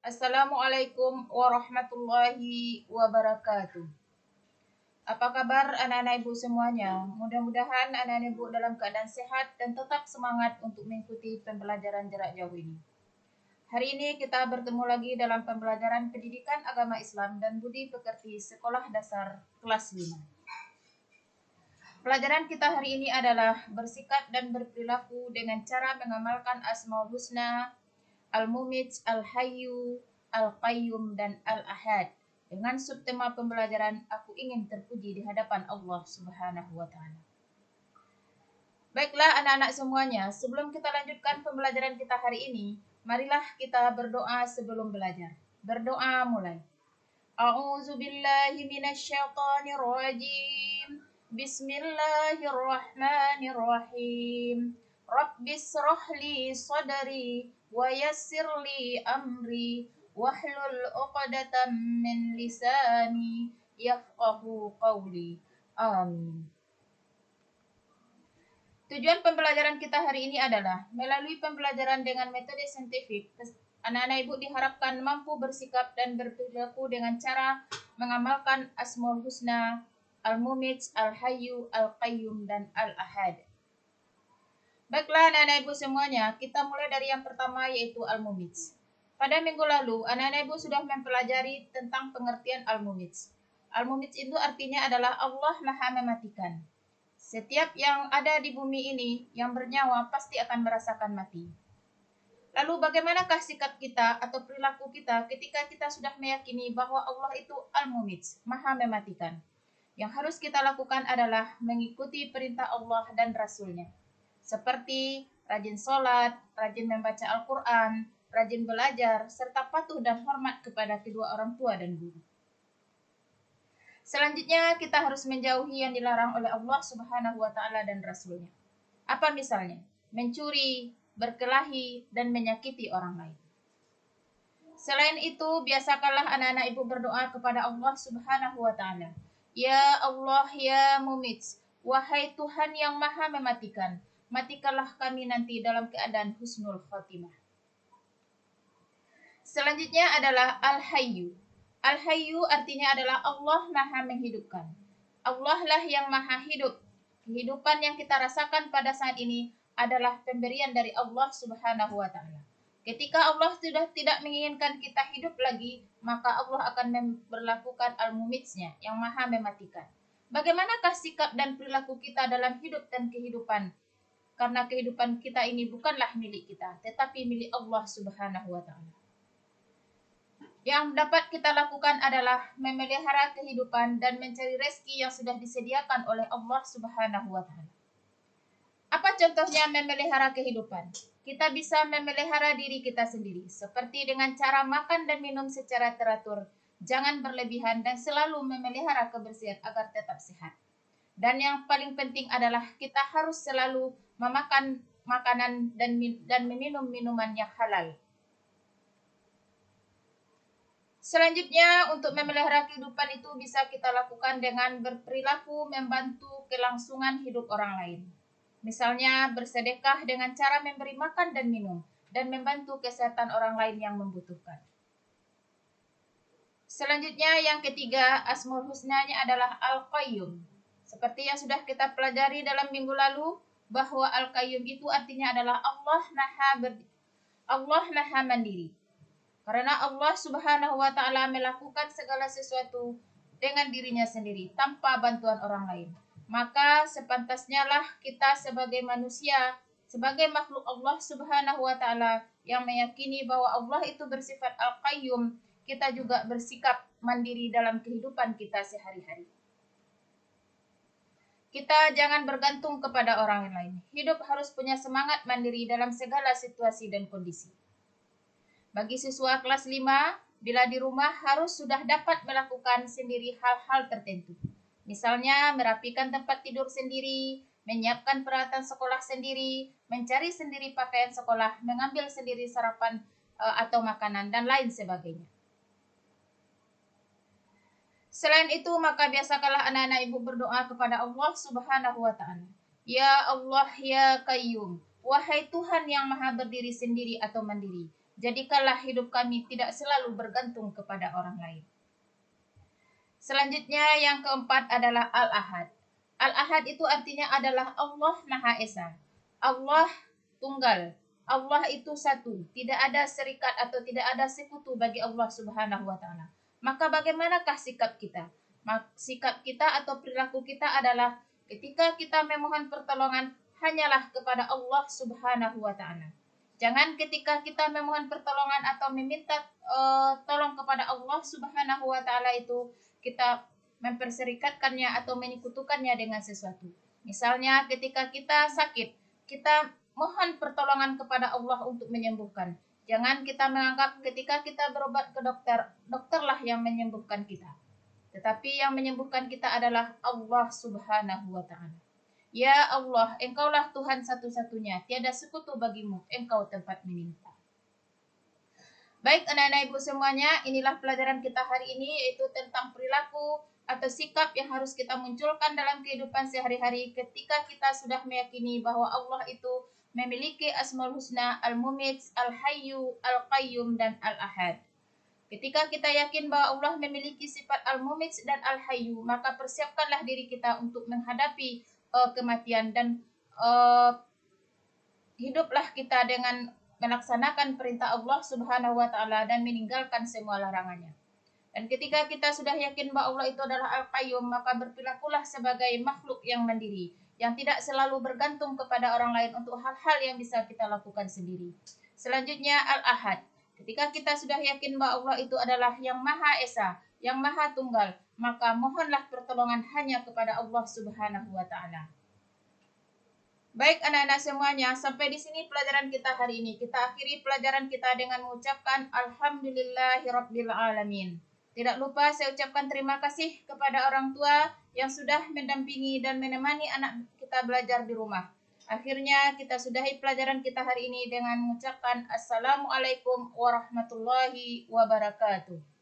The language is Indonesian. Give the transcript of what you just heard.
Assalamualaikum warahmatullahi wabarakatuh. Apa kabar anak-anak ibu semuanya? Mudah-mudahan anak-anak ibu dalam keadaan sehat dan tetap semangat untuk mengikuti pembelajaran jarak jauh ini. Hari ini kita bertemu lagi dalam pembelajaran pendidikan agama Islam dan budi pekerti sekolah dasar kelas 5. Pelajaran kita hari ini adalah bersikap dan berperilaku dengan cara mengamalkan Asmaul Husna, Al-Mumit, Al-Hayyu, Al-Qayyum, dan Al-Ahad. Dengan subtema pembelajaran, aku ingin terpuji di hadapan Allah Subhanahu wa Ta'ala. Baiklah anak-anak semuanya, sebelum kita lanjutkan pembelajaran kita hari ini, marilah kita berdoa sebelum belajar. Berdoa mulai. A'udzu billahi minasyaitonir rajim. Bismillahirrahmanirrahim. Rabbis shrahli sadri wa yassirli amri wahlul 'uqdatam min lisani yafqahu qawli. Amin. Tujuan pembelajaran kita hari ini adalah melalui pembelajaran dengan metode saintifik, anak-anak ibu diharapkan mampu bersikap dan berperilaku dengan cara mengamalkan Asmaul Husna, Al-Mumit, Al-Hayyu, Al-Qayyum, dan Al-Ahad. Baiklah anak-anak ibu semuanya, kita mulai dari yang pertama yaitu Al-Mumit. Pada minggu lalu, anak-anak ibu sudah mempelajari tentang pengertian Al-Mumit. Al-Mumit itu artinya adalah Allah Maha Mematikan. Setiap yang ada di bumi ini yang bernyawa pasti akan merasakan mati. Lalu bagaimanakah sikap kita atau perilaku kita ketika kita sudah meyakini bahwa Allah itu Al-Mumit, Maha Mematikan? Yang harus kita lakukan adalah mengikuti perintah Allah dan Rasul-Nya. Seperti rajin sholat, rajin membaca Al-Quran, rajin belajar, serta patuh dan hormat kepada kedua orang tua dan guru. Selanjutnya kita harus menjauhi yang dilarang oleh Allah Subhanahu wa Ta'ala dan Rasul-Nya. Apa misalnya? Mencuri, berkelahi, dan menyakiti orang lain. Selain itu, biasakanlah anak-anak ibu berdoa kepada Allah Subhanahu wa Ta'ala. Ya Allah, ya Mumit, wahai Tuhan yang Maha Mematikan, matikanlah kami nanti dalam keadaan husnul khotimah. Selanjutnya adalah Al-Hayyu. Al-Hayyu artinya adalah Allah Maha Menghidupkan. Allah lah yang Maha Hidup. Kehidupan yang kita rasakan pada saat ini adalah pemberian dari Allah Subhanahu wa Ta'ala. Ketika Allah sudah tidak menginginkan kita hidup lagi, maka Allah akan memperlakukan Al-Mumitsnya yang Maha Mematikan. Bagaimanakah sikap dan perilaku kita dalam hidup dan kehidupan? Karena kehidupan kita ini bukanlah milik kita, tetapi milik Allah Subhanahu wa Ta'ala. Yang dapat kita lakukan adalah memelihara kehidupan dan mencari rezeki yang sudah disediakan oleh Allah Subhanahu wa Ta'ala. Apa contohnya memelihara kehidupan? Kita bisa memelihara diri kita sendiri, seperti dengan cara makan dan minum secara teratur, jangan berlebihan, dan selalu memelihara kebersihan agar tetap sehat. Dan yang paling penting adalah kita harus selalu memakan makanan dan meminum minuman yang halal. Selanjutnya, untuk memelihara kehidupan itu bisa kita lakukan dengan berperilaku membantu kelangsungan hidup orang lain. Misalnya, bersedekah dengan cara memberi makan dan minum, dan membantu kesehatan orang lain yang membutuhkan. Selanjutnya, yang ketiga, Asmaul Husna-nya adalah Al-Qayyum. Seperti yang sudah kita pelajari dalam minggu lalu, bahwa Al-Qayyum itu artinya adalah Allah Maha Mandiri. Karena Allah Subhanahu wa Ta'ala melakukan segala sesuatu dengan dirinya sendiri tanpa bantuan orang lain. Maka sepantasnya lah kita sebagai manusia, sebagai makhluk Allah Subhanahu wa Ta'ala yang meyakini bahwa Allah itu bersifat Al-Qayyum, kita juga bersikap mandiri dalam kehidupan kita sehari-hari. Kita jangan bergantung kepada orang lain. Hidup harus punya semangat mandiri dalam segala situasi dan kondisi. Bagi siswa kelas 5, bila di rumah harus sudah dapat melakukan sendiri hal-hal tertentu. Misalnya merapikan tempat tidur sendiri, menyiapkan peralatan sekolah sendiri, mencari sendiri pakaian sekolah, mengambil sendiri sarapan atau makanan, dan lain sebagainya. Selain itu, maka biasakanlah anak-anak ibu berdoa kepada Allah Subhanahu wa Ta'ala. Ya Allah, ya Qayyum, wahai Tuhan yang Maha berdiri sendiri atau mandiri, Jadikanlah hidup kami tidak selalu bergantung kepada orang lain. Selanjutnya yang keempat adalah Al-Ahad. Al-Ahad itu artinya adalah Allah Maha Esa. Allah tunggal. Allah itu satu. Tidak ada serikat atau tidak ada sekutu bagi Allah Subhanahu wa taala. Maka bagaimanakah sikap kita? Sikap kita atau perilaku kita adalah ketika kita memohon pertolongan hanyalah kepada Allah Subhanahu wa taala. Jangan ketika kita memohon pertolongan atau meminta tolong kepada Allah Subhanahu wa taala itu kita memperserikatkannya atau menyekutukannya dengan sesuatu. Misalnya ketika kita sakit, kita mohon pertolongan kepada Allah untuk menyembuhkan. Jangan kita menganggap ketika kita berobat ke dokter, dokterlah yang menyembuhkan kita. Tetapi yang menyembuhkan kita adalah Allah Subhanahu wa taala. Ya Allah, Engkaulah Tuhan satu-satunya, tiada sekutu bagimu, Engkau tempat meminta. Baik anak-anak ibu semuanya, inilah pelajaran kita hari ini, yaitu tentang perilaku atau sikap yang harus kita munculkan dalam kehidupan sehari-hari ketika kita sudah meyakini bahwa Allah itu memiliki Asmaul Husna, Al-Mumit, Al-Hayyu, Al-Qayyum, dan Al-Ahad. Ketika kita yakin bahwa Allah memiliki sifat Al-Mumit dan Al-Hayyu, maka persiapkanlah diri kita untuk menghadapi kematian dan hiduplah kita dengan melaksanakan perintah Allah Subhanahu wa taala dan meninggalkan semua larangannya. Dan ketika kita sudah yakin bahwa Allah itu adalah Al-Qayyum, maka berperilakulah sebagai makhluk yang mandiri, yang tidak selalu bergantung kepada orang lain untuk hal-hal yang bisa kita lakukan sendiri. Selanjutnya Al-Ahad. Ketika kita sudah yakin bahwa Allah itu adalah yang Maha Esa, yang Maha Tunggal, maka mohonlah pertolongan hanya kepada Allah Subhanahu wa taala. Baik anak-anak semuanya, sampai di sini pelajaran kita hari ini. Kita akhiri pelajaran kita dengan mengucapkan Alhamdulillahirabbil alamin. Tidak lupa saya ucapkan terima kasih kepada orang tua yang sudah mendampingi dan menemani anak kita belajar di rumah. Akhirnya kita sudahi pelajaran kita hari ini dengan mengucapkan Assalamualaikum warahmatullahi wabarakatuh.